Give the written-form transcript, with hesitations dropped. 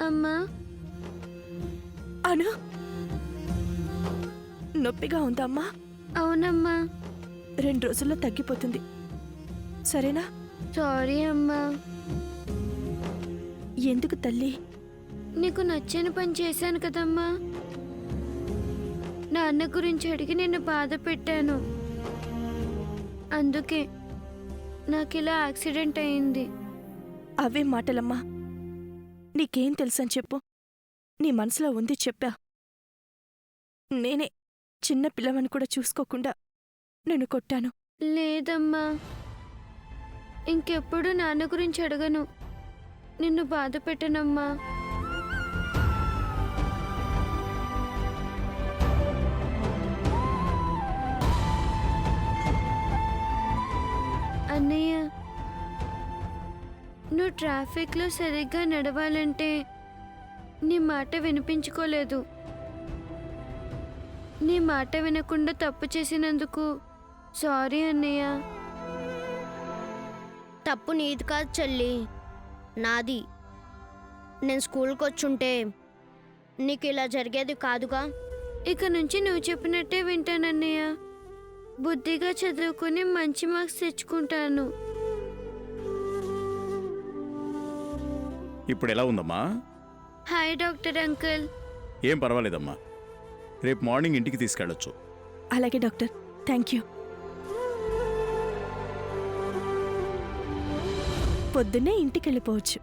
అమ్మా, అను, నొప్పిగా ఉందమ్మా? అవునమ్మా. 2 రోజుల్లో తగ్గిపోతుంది, సరేనా? సారీ అమ్మా. ఎందుకు తల్లి? నీకు నచ్చని పని చేశాను కదమ్మా. నాన్న గురించి అడిగి నిన్ను బాధ పెట్టాను. అందుకే నాకు ఇలా యాక్సిడెంట్ అయింది. అవే మాటలమ్మా. నీకేం తెలుసని చెప్పు. నీ మనసులో ఉంది చెప్పా. నేనే చిన్న పిల్లవని కూడా చూసుకోకుండా నిన్ను కొట్టాను. లేదమ్మా, ఇంకెప్పుడు నాన్న గురించి అడగను. నిన్ను బాధ పెట్టనమ్మా. అన్నయ్య, నువ్వు ట్రాఫిక్లో సరిగ్గా నడవాలంటే నీ మాట వినిపించుకోలేదు. నీ మాట వినకుండా తప్పు చేసినందుకు సారీ అన్నయ్య. తప్పు నీది కాదు చెల్లి, నాది. నేను స్కూల్కి వచ్చుంటే నీకు ఇలా జరిగేది కాదుగా. ఇక నుంచి నువ్వు చెప్పినట్టే వింటానన్నయ్య. బుద్ధిగా చదువుకుని మంచి మార్క్స్ తెచ్చుకుంటాను. ఇప్పుడు ఎలా ఉందమ్మా? Hi doctor uncle. ఏం పర్వాలేదమ్మా, రేపు మార్నింగ్ ఇంటికి తీసుకెళ్ళొచ్చు. అలాగే డాక్టర్, థ్యాంక్ యూ. పొద్దున్నే ఇంటికెళ్ళిపోవచ్చు.